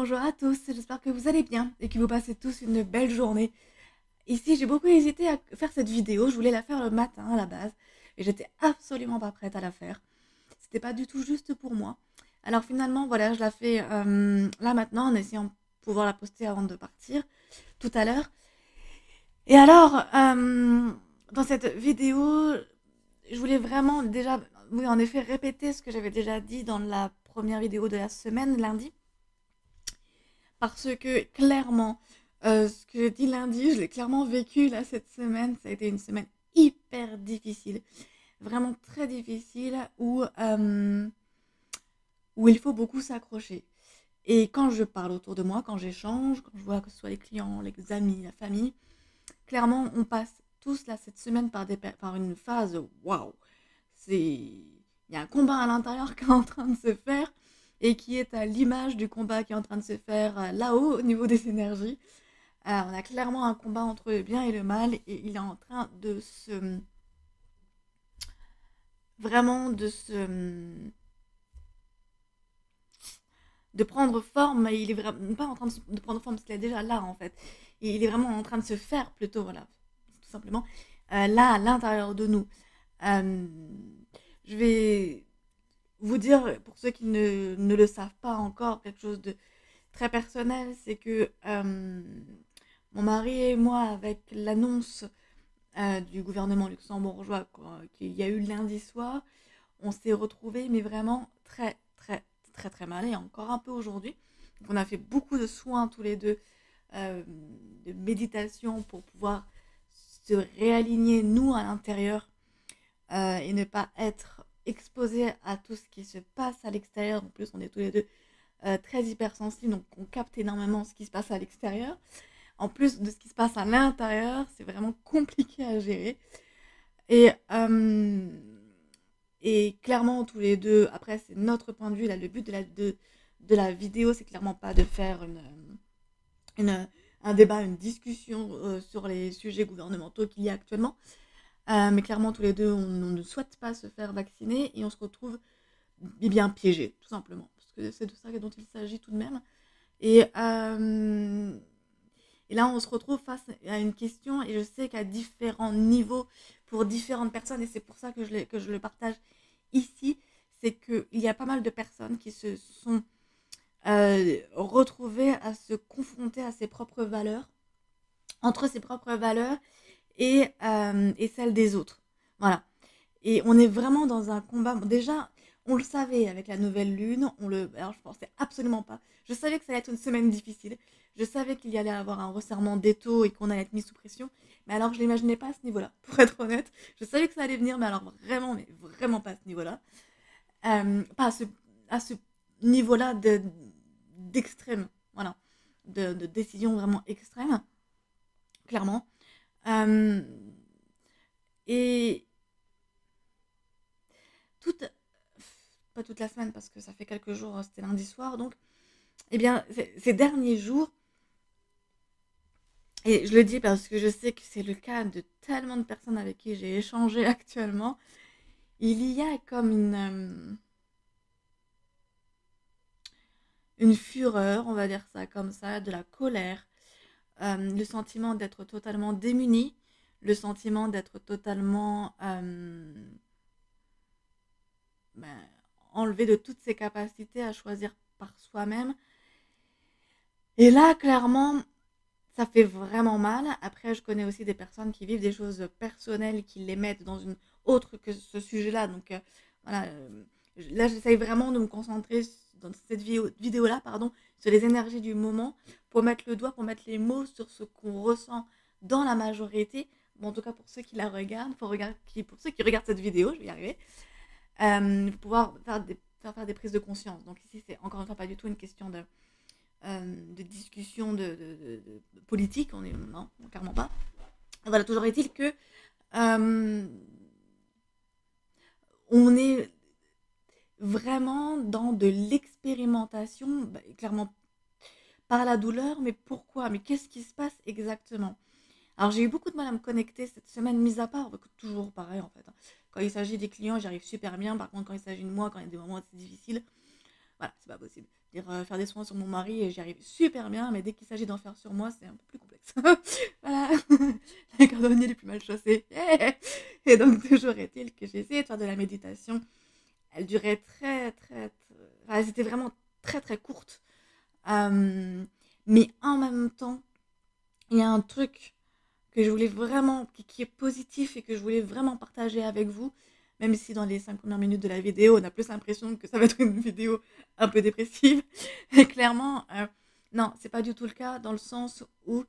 bonjour à tous, j'espère que vous allez bien et que vous passez tous une belle journée. Ici, j'ai beaucoup hésité à faire cette vidéo, je voulais la faire le matin à la base et j'étais absolument pas prête à la faire. C'était pas du tout juste pour moi. Alors finalement, voilà, je la fais là maintenant en essayant de pouvoir la poster avant de partir tout à l'heure. Et alors, dans cette vidéo, je voulais vraiment déjà, oui, en effet, répéter ce que j'avais déjà dit dans la première vidéo de la semaine, lundi. Parce que clairement, ce que j'ai dit lundi, je l'ai clairement vécu là cette semaine. Ça a été une semaine hyper difficile, vraiment très difficile, où il faut beaucoup s'accrocher. Et quand je parle autour de moi, quand j'échange, quand je vois que ce soit les clients, les amis, la famille, clairement, on passe tous là cette semaine par une phase waouh. Il y a un combat à l'intérieur qui est en train de se faire et qui est à l'image du combat qui est en train de se faire là-haut au niveau des énergies. On a clairement un combat entre le bien et le mal et il est en train de se vraiment de prendre forme. Il est vraiment pas en train de prendre forme parce qu'il est déjà là en fait. Et il est vraiment en train de se faire plutôt, voilà, tout simplement, là à l'intérieur de nous. Euh, je vais vous dire, pour ceux qui ne le savent pas encore, quelque chose de très personnel, c'est que mon mari et moi, avec l'annonce du gouvernement luxembourgeois qu'il y a eu lundi soir, on s'est retrouvés, mais vraiment très, très, très, très mal, et encore un peu aujourd'hui. On a fait beaucoup de soins tous les deux, euh, de méditation pour pouvoir se réaligner, nous, à l'intérieur, et ne pas être exposé à tout ce qui se passe à l'extérieur. En plus, on est tous les deux très hypersensibles, donc on capte énormément ce qui se passe à l'extérieur. En plus de ce qui se passe à l'intérieur, c'est vraiment compliqué à gérer. Et, euh, et clairement, tous les deux, après, c'est notre point de vue. Là, le but de la vidéo, c'est clairement pas de faire une, un débat, une discussion sur les sujets gouvernementaux qu'il y a actuellement. Mais clairement, tous les deux, on ne souhaite pas se faire vacciner et on se retrouve bien piégés, tout simplement. Parce que c'est de ça dont il s'agit tout de même. Et, euh, et là, on se retrouve face à une question, et je sais qu'à différents niveaux, pour différentes personnes, et c'est pour ça que je le partage ici, c'est qu'il y a pas mal de personnes qui se sont retrouvées à se confronter à ses propres valeurs, entre ses propres valeurs et celles des autres. Voilà. Et on est vraiment dans un combat. Déjà, on le savait avec la nouvelle lune. Alors, je pensais absolument pas. Je savais que ça allait être une semaine difficile. Je savais qu'il y allait avoir un resserrement d'étau et qu'on allait être mis sous pression. Mais alors, je ne l'imaginais pas à ce niveau-là, pour être honnête. Je savais que ça allait venir, mais vraiment pas à ce niveau-là. Pas à ce niveau-là d'extrême. Voilà. De décision vraiment extrême, clairement. Euh, et toute, pas toute la semaine parce que ça fait quelques jours, c'était lundi soir, donc, eh bien, ces derniers jours, et je le dis parce que je sais que c'est le cas de tellement de personnes avec qui j'ai échangé actuellement, il y a comme une fureur, on va dire ça comme ça, de la colère, le sentiment d'être totalement démuni, le sentiment d'être totalement ben, enlevé de toutes ses capacités à choisir par soi-même. Et là, clairement, ça fait vraiment mal. Après, je connais aussi des personnes qui vivent des choses personnelles, qui les mettent dans une autre que ce sujet-là. Donc, voilà. Là, j'essaye vraiment de me concentrer dans cette vidéo-là, pardon, sur les énergies du moment, pour mettre le doigt, pour mettre les mots sur ce qu'on ressent dans la majorité. Bon, en tout cas, pour ceux qui la regardent, pour ceux qui regardent cette vidéo, je vais y arriver, pour pouvoir faire des prises de conscience. Donc ici, c'est encore une fois pas du tout une question de discussion de politique, non, clairement pas. Voilà, toujours est-il que euh, on est vraiment dans de l'expérimentation, bah, clairement par la douleur, mais pourquoi? Mais qu'est-ce qui se passe exactement? Alors j'ai eu beaucoup de mal à me connecter cette semaine, mis à part, toujours pareil en fait. Quand il s'agit des clients, j'arrive super bien. Par contre, quand il s'agit de moi, quand il y a des moments assez difficiles, voilà, c'est pas possible. Dire, faire des soins sur mon mari, et j'y arrive super bien, mais dès qu'il s'agit d'en faire sur moi, c'est un peu plus complexe. Voilà, les cordonniers les plus mal chaussés. Et donc, toujours est-il que j'ai essayé de faire de la méditation. Elle durait enfin, c'était vraiment très courte. Euh, mais en même temps, il y a un truc que je voulais vraiment, qui est positif et que je voulais vraiment partager avec vous, même si dans les 5 premières minutes de la vidéo, on a plus l'impression que ça va être une vidéo un peu dépressive. Et clairement, non, c'est pas du tout le cas, dans le sens où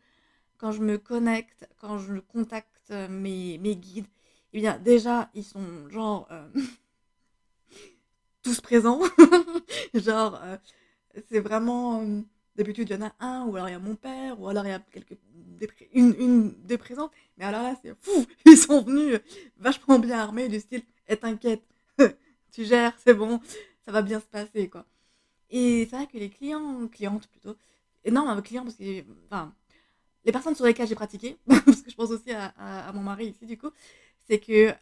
quand je me connecte, quand je contacte mes guides, eh bien déjà, ils sont genre tous présents. Genre, c'est vraiment. D'habitude, il y en a un, ou alors il y a mon père, ou alors il y a une des présentes. Mais alors là, c'est fou. Ils sont venus vachement bien armés, du style, t'inquiète, tu gères, c'est bon, ça va bien se passer, quoi. Et c'est vrai que les clientes plutôt, et non, clients, parce que, enfin, les personnes sur lesquelles j'ai pratiqué, parce que je pense aussi à mon mari ici, du coup, c'est que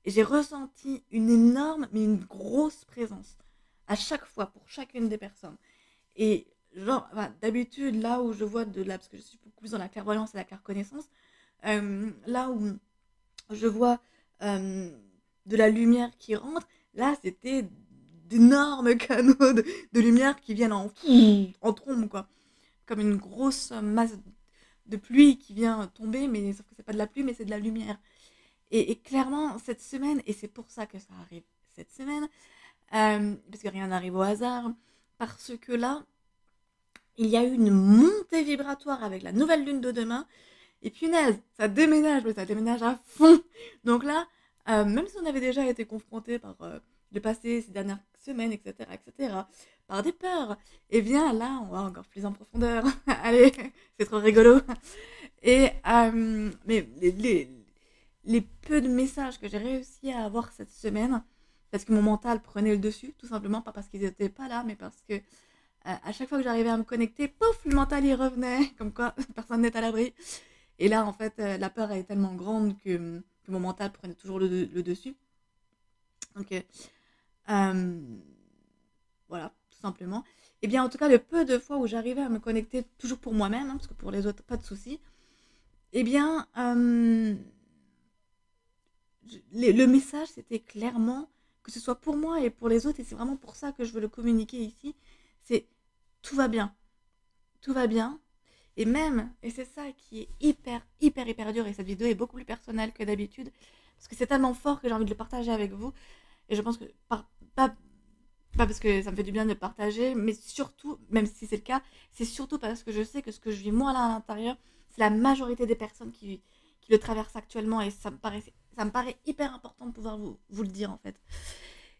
j'ai ressenti une énorme, mais une grosse présence à chaque fois pour chacune des personnes. Et genre, enfin, d'habitude, là où je vois de là, parce que je suis beaucoup plus dans la clairvoyance et la clairconnaissance, là où je vois de la lumière qui rentre, là c'était d'énormes canaux de lumière qui viennent en trombe, quoi. Comme une grosse masse de pluie qui vient tomber, mais sauf que c'est pas de la pluie, mais c'est de la lumière. Et clairement, cette semaine, et c'est pour ça que ça arrive cette semaine, parce que rien n'arrive au hasard, parce que là, il y a eu une montée vibratoire avec la nouvelle lune de demain, et punaise, ça déménage, mais ça déménage à fond. Donc là, même si on avait déjà été confronté par le passé, ces dernières semaines, etc., par des peurs, et bien là, on va encore plus en profondeur. Allez, c'est trop rigolo. Et mais les peu de messages que j'ai réussi à avoir cette semaine, parce que mon mental prenait le dessus, tout simplement, pas parce qu'ils n'étaient pas là, mais parce que à chaque fois que j'arrivais à me connecter, pouf, le mental y revenait, comme quoi personne n'est à l'abri. Et là, en fait, la peur est tellement grande que mon mental prenait toujours le dessus. Donc, euh, voilà, tout simplement. Et bien, en tout cas, le peu de fois où j'arrivais à me connecter, toujours pour moi-même, hein, parce que pour les autres, pas de souci, eh bien, le message, c'était clairement, que ce soit pour moi et pour les autres, et c'est vraiment pour ça que je veux le communiquer ici, c'est tout va bien. Tout va bien. Et même, et c'est ça qui est hyper dur, et cette vidéo est beaucoup plus personnelle que d'habitude, parce que c'est tellement fort que j'ai envie de le partager avec vous. Et je pense que, pas parce que ça me fait du bien de le partager, mais surtout, même si c'est le cas, c'est surtout parce que je sais que ce que je vis moi là à l'intérieur, c'est la majorité des personnes qui le traversent actuellement, et ça me paraît hyper important de pouvoir vous le dire en fait.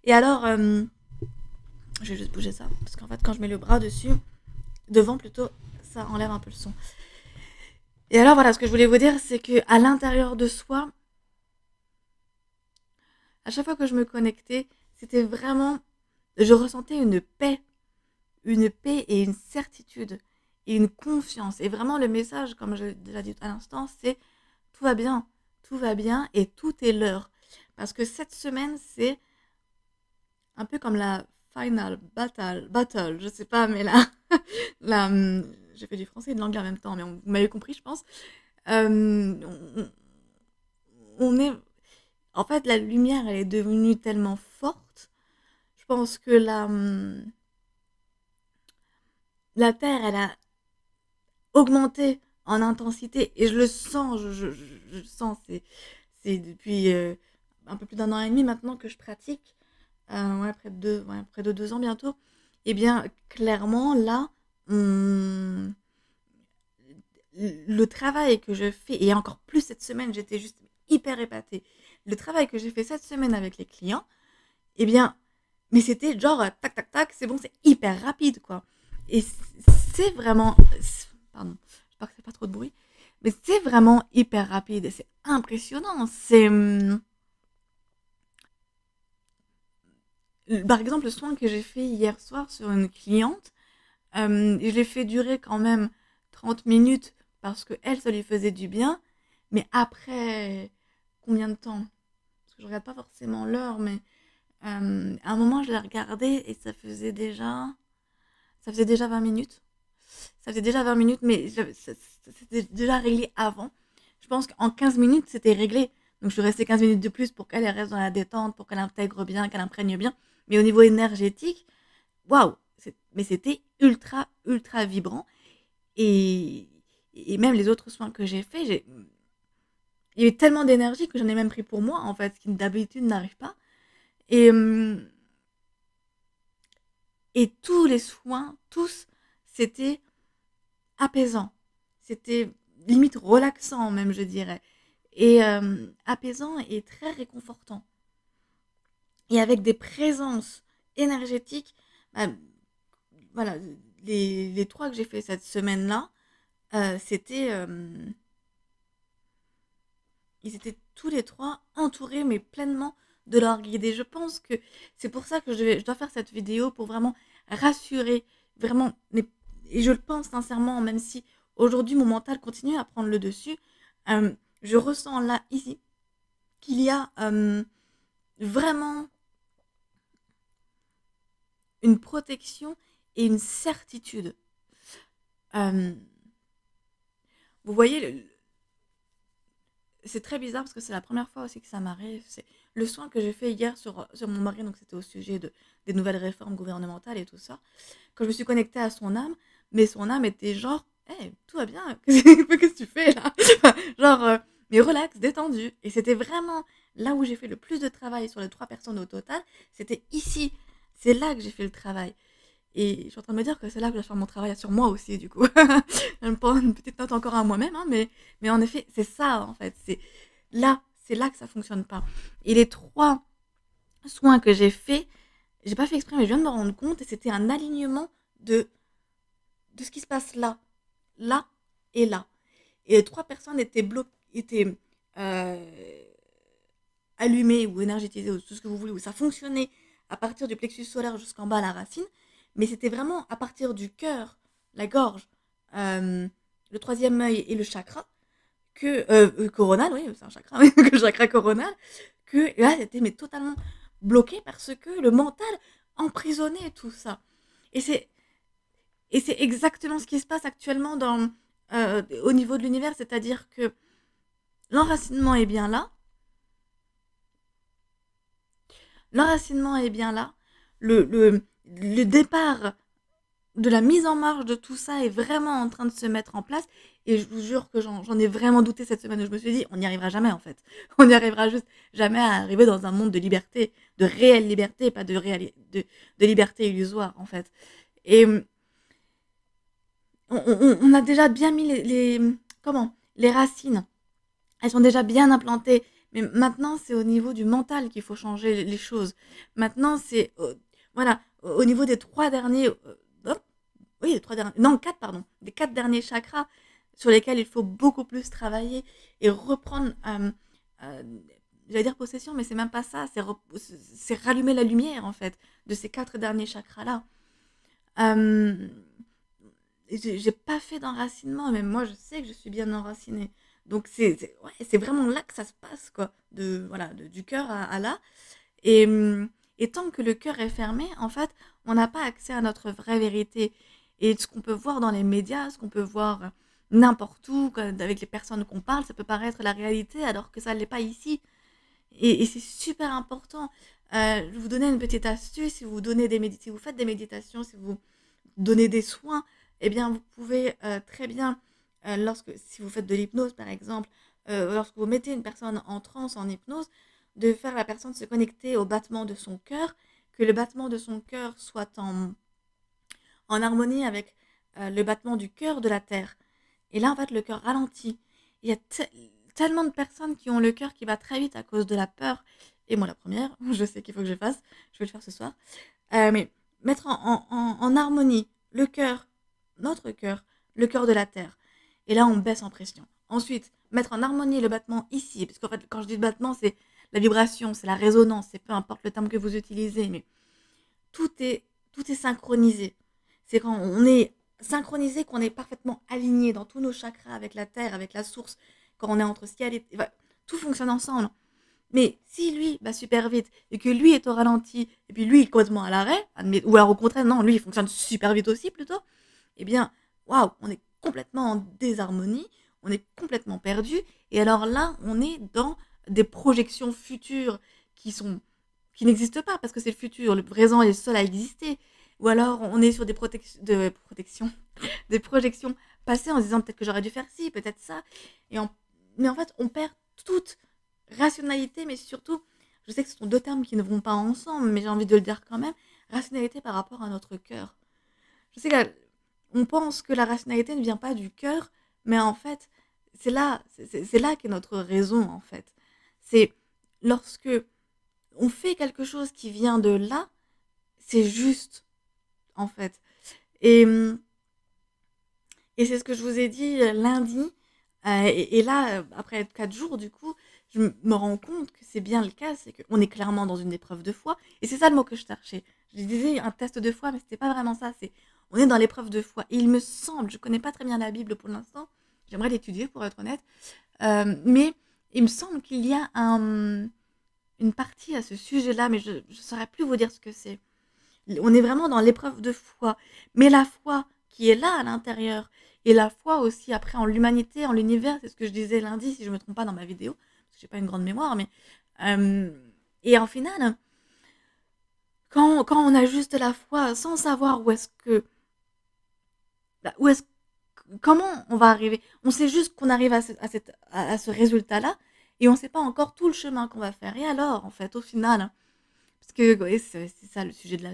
Et alors, je vais juste bouger ça, parce qu'en fait, quand je mets le bras dessus, devant plutôt, ça enlève un peu le son. Et alors voilà, ce que je voulais vous dire, c'est que à l'intérieur de soi, à chaque fois que je me connectais, c'était vraiment, je ressentais une paix et une certitude et une confiance. Et vraiment le message, comme j'ai déjà dit à l'instant, c'est tout va bien et tout est l'heure. Parce que cette semaine, c'est un peu comme la battle, je sais pas, mais là, la, j'ai fait du français et de l'anglais en même temps, mais vous m'avez compris, je pense. On, on est, en fait, la lumière, elle est devenue tellement forte. Je pense que la Terre, elle a augmenté en intensité et je le sens, je le sens. C'est depuis un peu plus d'un an et demi maintenant que je pratique, ouais, près de 2 ans bientôt. Et bien, clairement, là, on, le travail que je fais, et encore plus cette semaine, j'étais juste hyper épatée. Le travail que j'ai fait cette semaine avec les clients, eh bien, mais c'était genre tac tac tac, c'est bon, c'est hyper rapide quoi. Et c'est vraiment, pardon, j'espère que c'est pas trop de bruit, mais c'est vraiment hyper rapide et c'est impressionnant. C'est, par exemple, le soin que j'ai fait hier soir sur une cliente, je l'ai fait durer quand même 30 minutes parce que elle, ça lui faisait du bien. Mais après, combien de temps? Parce que je regarde pas forcément l'heure, mais À un moment, je l'ai regardé et ça faisait déjà 20 minutes. Ça faisait déjà 20 minutes, mais c'était déjà réglé avant. Je pense qu'en 15 minutes, c'était réglé. Donc, je suis restée 15 minutes de plus pour qu'elle reste dans la détente, pour qu'elle intègre bien, qu'elle imprègne bien. Mais au niveau énergétique, waouh! Mais c'était ultra, ultra vibrant. Et, et même les autres soins que j'ai faits, il y avait tellement d'énergie que j'en ai même pris pour moi, en fait, ce qui d'habitude n'arrive pas. Et, et tous les soins, tous, c'était apaisant. C'était limite relaxant, même, je dirais. Et apaisant et très réconfortant. Et avec des présences énergétiques, bah, voilà, les trois que j'ai fait cette semaine-là, c'était ils étaient tous les trois entourés, mais pleinement de leur guide. Et je pense que c'est pour ça que je dois faire cette vidéo pour vraiment rassurer, vraiment, et je le pense sincèrement, même si aujourd'hui mon mental continue à prendre le dessus, je ressens là, ici, qu'il y a vraiment une protection et une certitude. Euh, vous voyez, c'est très bizarre parce que c'est la première fois aussi que ça m'arrive. C'est le soin que j'ai fait hier sur mon mari, donc c'était au sujet des nouvelles réformes gouvernementales et tout ça. Quand je me suis connectée à son âme, mais son âme était genre, hey, tout va bien, qu'est-ce que tu fais là? Genre, mais relax, détendu. Et c'était vraiment là où j'ai fait le plus de travail sur les trois personnes au total, c'était ici. C'est là que j'ai fait le travail. Et je suis en train de me dire que c'est là que je vais faire mon travail sur moi aussi, du coup. Une petite note encore à moi-même, hein, mais en effet, c'est ça, en fait. C'est là que ça fonctionne pas. Et les trois soins que j'ai pas fait exprès, mais je viens de me rendre compte, et c'était un alignement de ce qui se passe là, là et là. Et les trois personnes étaient euh, allumées ou énergétisées, ou tout ce que vous voulez, où ça fonctionnait à partir du plexus solaire jusqu'en bas à la racine, mais c'était vraiment à partir du cœur, la gorge, euh, le troisième œil et le chakra, coronal, oui, c'est un chakra, oui, le chakra coronal, que là, c'était mais totalement bloqué parce que le mental emprisonnait tout ça. Et c'est, et c'est exactement ce qui se passe actuellement au niveau de l'univers, c'est-à-dire que l'enracinement est bien là, l'enracinement est bien là, le départ de la mise en marche de tout ça est vraiment en train de se mettre en place. Et je vous jure que j'en ai vraiment douté cette semaine où je me suis dit, on n'y arrivera jamais en fait. On n'y arrivera juste jamais à arriver dans un monde de liberté, de réelle liberté, pas de liberté illusoire en fait. Et on a déjà bien mis comment, les racines. Elles sont déjà bien implantées. Mais maintenant, c'est au niveau du mental qu'il faut changer les choses. Maintenant, c'est voilà, au niveau des trois derniers, oui, les trois derniers, non, quatre, pardon, des quatre derniers chakras sur lesquels il faut beaucoup plus travailler et reprendre, euh, j'allais dire possession, mais c'est même pas ça, c'est rallumer la lumière en fait de ces quatre derniers chakras-là. Euh, j'ai pas fait d'enracinement, mais moi je sais que je suis bien enracinée. Donc ouais, c'est vraiment là que ça se passe, quoi, voilà, du cœur à là. Et, et tant que le cœur est fermé, en fait, on n'a pas accès à notre vraie vérité. Et ce qu'on peut voir dans les médias, ce qu'on peut voir n'importe où, avec les personnes qu'on parle, ça peut paraître la réalité alors que ça ne l'est pas ici. Et c'est super important. Je vais vous donner une petite astuce. Si vous faites des méditations, si vous donnez des soins, eh bien, vous pouvez très bien, si vous faites de l'hypnose par exemple, lorsque vous mettez une personne en transe, en hypnose, de faire la personne se connecter au battement de son cœur, que le battement de son cœur soit en harmonie avec le battement du cœur de la terre. Et là, en fait, le cœur ralentit. Il y a tellement de personnes qui ont le cœur qui bat très vite à cause de la peur. Et moi, la première, je sais qu'il faut que je fasse. Je vais le faire ce soir. Mais mettre en harmonie notre cœur, le cœur de la terre. Et là, on baisse en pression. Ensuite, mettre en harmonie le battement ici. Parce qu'en fait, quand je dis battement, c'est la vibration, c'est la résonance. C'est peu importe le terme que vous utilisez. Mais tout est, tout est synchronisé. C'est quand on est synchronisé, qu'on est parfaitement aligné dans tous nos chakras avec la terre, avec la source, quand on est entre ciel et... Tout fonctionne ensemble. Mais si lui va super vite et que lui est au ralenti et puis lui est complètement à l'arrêt, ou alors au contraire, non, lui il fonctionne super vite aussi plutôt, eh bien, waouh, on est complètement en désharmonie, on est complètement perdu. Et alors là, on est dans des projections futures qui sont qui n'existent pas parce que c'est le futur, le présent est le seul à exister. Ou alors on est sur des protections, des projections passées en se disant peut-être que j'aurais dû faire ci, peut-être ça. Et mais en fait, on perd toute rationalité, mais surtout, je sais que ce sont deux termes qui ne vont pas ensemble, mais j'ai envie de le dire quand même, rationalité par rapport à notre cœur. Je sais qu'on pense que la rationalité ne vient pas du cœur, mais en fait, c'est là qu'est notre raison, en fait. C'est lorsque on fait quelque chose qui vient de là, c'est juste, en fait. Et, et c'est ce que je vous ai dit lundi. Et là, après 4 jours, du coup, je me rends compte que c'est bien le cas, c'est qu'on est clairement dans une épreuve de foi. Et c'est ça le mot que je cherchais. Je disais un test de foi, mais c'était pas vraiment ça. C'est on est dans l'épreuve de foi. Et il me semble, je connais pas très bien la Bible pour l'instant, j'aimerais l'étudier pour être honnête, mais il me semble qu'il y a une partie à ce sujet-là, mais je ne saurais plus vous dire ce que c'est. On est vraiment dans l'épreuve de foi. Mais la foi qui est là à l'intérieur, et la foi aussi après en l'humanité, en l'univers, c'est ce que je disais lundi, si je ne me trompe pas dans ma vidéo, parce que j'ai pas une grande mémoire, mais... et en final, quand on a juste la foi, sans savoir où est-ce que... Où est-ce, comment on va arriver. On sait juste qu'on arrive à ce résultat-là, et on ne sait pas encore tout le chemin qu'on va faire. Et alors, en fait, au final... Parce que ouais, c'est ça le sujet de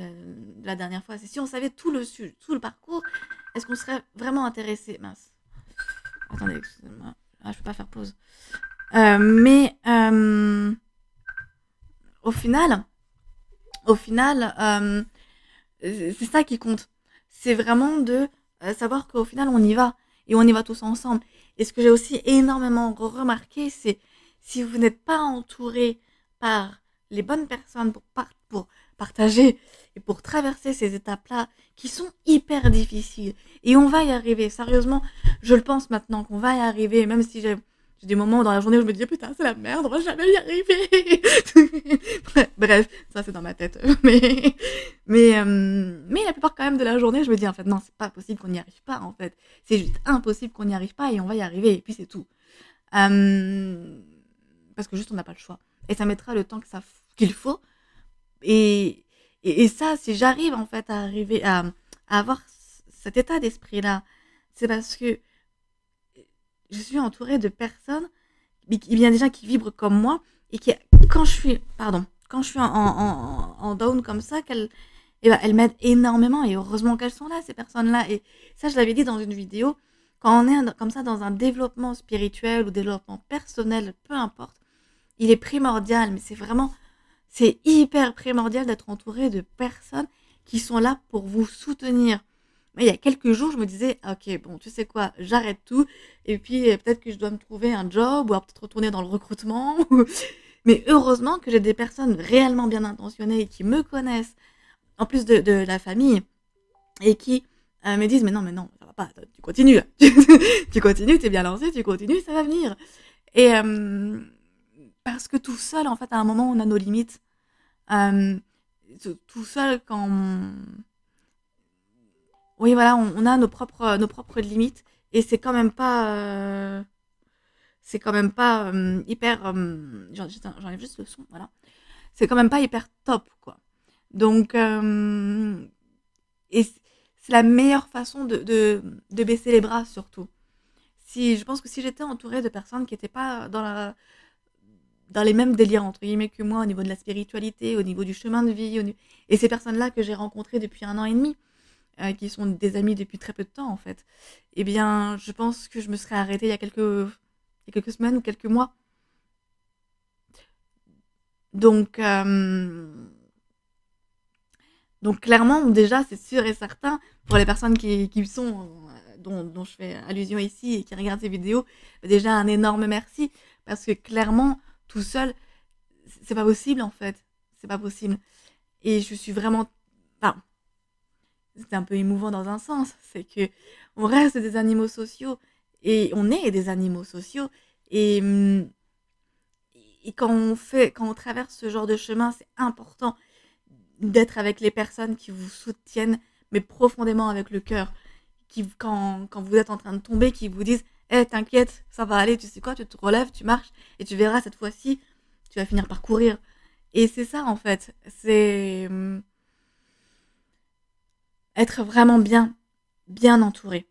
la dernière fois. C'est si on savait tout le parcours, est-ce qu'on serait vraiment intéressé? Mince. Attendez, excusez-moi. Ah, je peux pas faire pause. Mais au final, c'est ça qui compte. C'est vraiment de savoir qu'au final, on y va. Et on y va tous ensemble. Et ce que j'ai aussi énormément remarqué, c'est si vous n'êtes pas entouré par les bonnes personnes pour partager et pour traverser ces étapes-là qui sont hyper difficiles. Et on va y arriver. Sérieusement, je le pense maintenant qu'on va y arriver, même si j'ai des moments dans la journée où je me dis putain, c'est la merde, on va jamais y arriver. Bref, ça c'est dans ma tête. Mais la plupart quand même de la journée, je me dis en fait non, c'est pas possible qu'on n'y arrive pas en fait. C'est juste impossible qu'on n'y arrive pas et on va y arriver et puis c'est tout. Parce que juste on n'a pas le choix. Et ça mettra le temps qu'il faut. Et ça, si j'arrive en fait à avoir cet état d'esprit-là, c'est parce que je suis entourée de personnes, bien déjà qui vibrent comme moi et qui, quand je suis en down comme ça, elles m'aident énormément et heureusement qu'elles sont là, ces personnes-là. Et ça, je l'avais dit dans une vidéo, quand on est comme ça dans un développement spirituel ou développement personnel, peu importe, il est primordial, mais c'est hyper primordial d'être entouré de personnes qui sont là pour vous soutenir. Mais il y a quelques jours, je me disais, ok, bon, tu sais quoi, j'arrête tout, et puis peut-être que je dois me trouver un job, ou alors peut-être retourner dans le recrutement. Mais heureusement que j'ai des personnes réellement bien intentionnées qui me connaissent, en plus de la famille, et qui me disent, mais non, ça va pas, tu continues, tu continues, t'es bien lancé, tu continues, ça va venir. Et parce que tout seul, en fait, à un moment, on a nos limites. Euh, Tout seul, oui, voilà, on a nos propres limites et c'est quand même pas hyper. J'enlève juste le son, voilà. C'est quand même pas hyper top, quoi. Donc, et c'est la meilleure façon de baisser les bras, surtout. Si, je pense que si j'étais entourée de personnes qui n'étaient pas dans les mêmes délires, entre guillemets, que moi, au niveau de la spiritualité, au niveau du chemin de vie, et ces personnes-là que j'ai rencontrées depuis 1 an et demi, qui sont des amis depuis très peu de temps en fait, eh bien je pense que je me serais arrêtée il y a quelques semaines ou quelques mois. Donc, donc clairement, déjà, c'est sûr et certain, pour les personnes qui sont, dont je fais allusion ici et qui regardent ces vidéos, déjà un énorme merci, parce que clairement, tout seul, c'est pas possible en fait. C'est pas possible. Et je suis vraiment... Enfin, c'est un peu émouvant dans un sens, c'est que on reste des animaux sociaux et on est des animaux sociaux et Et quand on traverse ce genre de chemin, c'est important d'être avec les personnes qui vous soutiennent, mais profondément avec le cœur. Quand vous êtes en train de tomber, qui vous disent hey, t'inquiète, ça va aller, tu sais quoi, tu te relèves, tu marches, et tu verras cette fois-ci, tu vas finir par courir. Et c'est ça en fait, c'est être vraiment bien entouré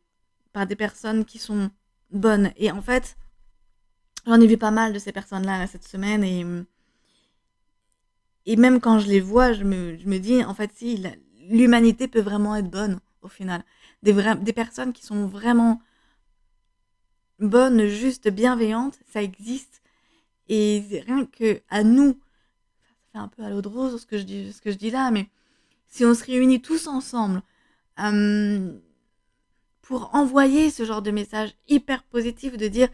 par des personnes qui sont bonnes. Et en fait, j'en ai vu pas mal de ces personnes-là là, cette semaine, et même quand je les vois, je me dis, en fait, si, l'humanité peut vraiment être bonne, au final. Des personnes qui sont vraiment bonnes, justes, bienveillantes, ça existe. Et c'est rien que à nous, ça fait un peu à l'eau de rose ce que je dis là, mais si on se réunit tous ensemble euh, pour envoyer ce genre de message hyper positif de dire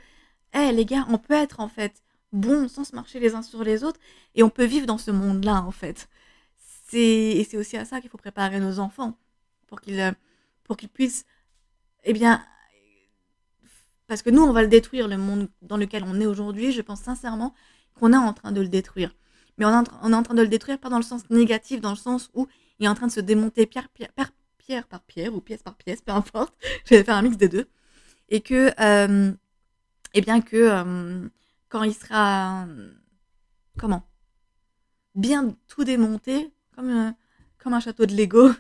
hé les gars, on peut être en fait bon sans se marcher les uns sur les autres et on peut vivre dans ce monde-là en fait. Et c'est aussi à ça qu'il faut préparer nos enfants pour pour qu'ils puissent, eh bien, parce que nous on va le détruire, le monde dans lequel on est aujourd'hui, je pense sincèrement qu'on est en train de le détruire. Mais on est en train de le détruire pas dans le sens négatif, dans le sens où il est en train de se démonter pierre par pierre ou pièce par pièce, peu importe, je vais faire un mix des deux, et que et bien que quand il sera comment bien tout démonté comme un château de Lego,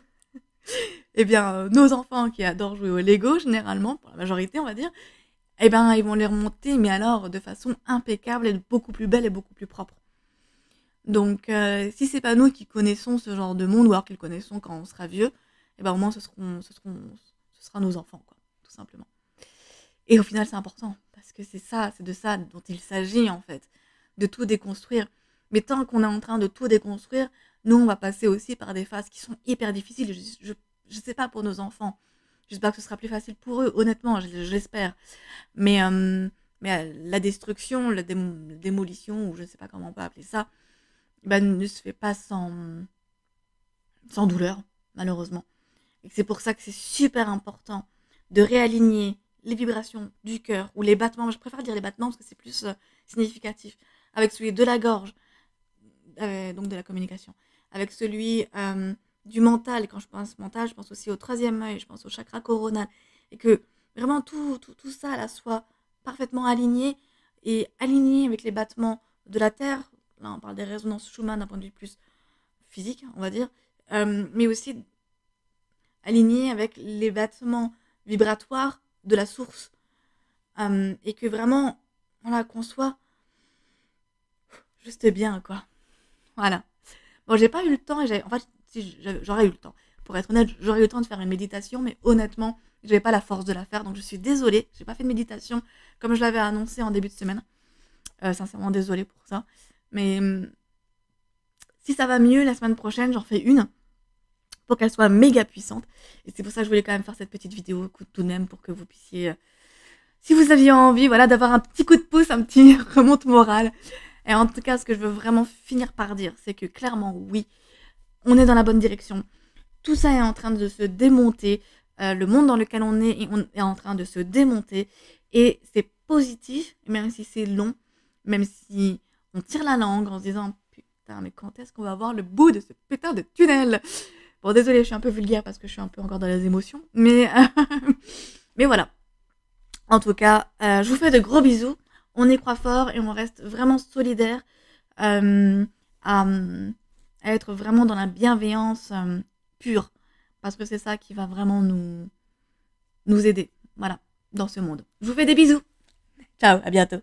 et bien nos enfants qui adorent jouer au Lego généralement pour la majorité on va dire, et bien ils vont les remonter mais alors de façon impeccable et beaucoup plus belle et beaucoup plus propre. Donc si c'est pas nous qui connaissons ce genre de monde ou alors qu'ils le connaissons quand on sera vieux, et ben au moins ce sera nos enfants quoi, tout simplement. Et au final, c'est important, parce que c'est de ça dont il s'agit en fait, de tout déconstruire. Mais tant qu'on est en train de tout déconstruire, nous, on va passer aussi par des phases qui sont hyper difficiles. Je sais pas pour nos enfants. J'espère que ce sera plus facile pour eux, honnêtement, j'espère. Mais, la destruction, la démolition, ou je ne sais pas comment on peut appeler ça, ben, ne se fait pas sans douleur, malheureusement. Et c'est pour ça que c'est super important de réaligner les vibrations du cœur ou les battements. Je préfère dire les battements parce que c'est plus significatif. Avec celui de la gorge, donc de la communication. Avec celui du mental. Et quand je pense mental, je pense aussi au troisième œil, je pense au chakra coronal. Et que vraiment tout ça là, soit parfaitement aligné et aligné avec les battements de la terre. Là, on parle des résonances Schumann d'un point de vue plus physique, on va dire. Mais aussi aligné avec les battements vibratoires de la source. Et que vraiment, voilà, qu'on soit juste bien, quoi. Voilà. Bon, j'ai pas eu le temps, en fait, si j'aurais eu le temps. Pour être honnête, j'aurais eu le temps de faire une méditation, mais honnêtement, j'avais pas la force de la faire, donc je suis désolée, j'ai pas fait de méditation comme je l'avais annoncé en début de semaine. Sincèrement, désolée pour ça. Mais si ça va mieux la semaine prochaine, j'en fais une pour qu'elle soit méga puissante. Et c'est pour ça que je voulais quand même faire cette petite vidéo tout de même pour que vous puissiez, si vous aviez envie, voilà, d'avoir un petit coup de pouce, un petit remonte morale. Et en tout cas, ce que je veux vraiment finir par dire, c'est que clairement, oui, on est dans la bonne direction. Tout ça est en train de se démonter. Le monde dans lequel on est en train de se démonter. Et c'est positif, même si c'est long, même si on tire la langue en se disant putain, mais quand est-ce qu'on va voir le bout de ce putain de tunnel? Bon, désolée, je suis un peu vulgaire parce que je suis un peu encore dans les émotions. Mais voilà. En tout cas, je vous fais de gros bisous. On y croit fort et on reste vraiment solidaires à être vraiment dans la bienveillance pure. Parce que c'est ça qui va vraiment nous aider. Voilà, dans ce monde. Je vous fais des bisous. Ciao, à bientôt.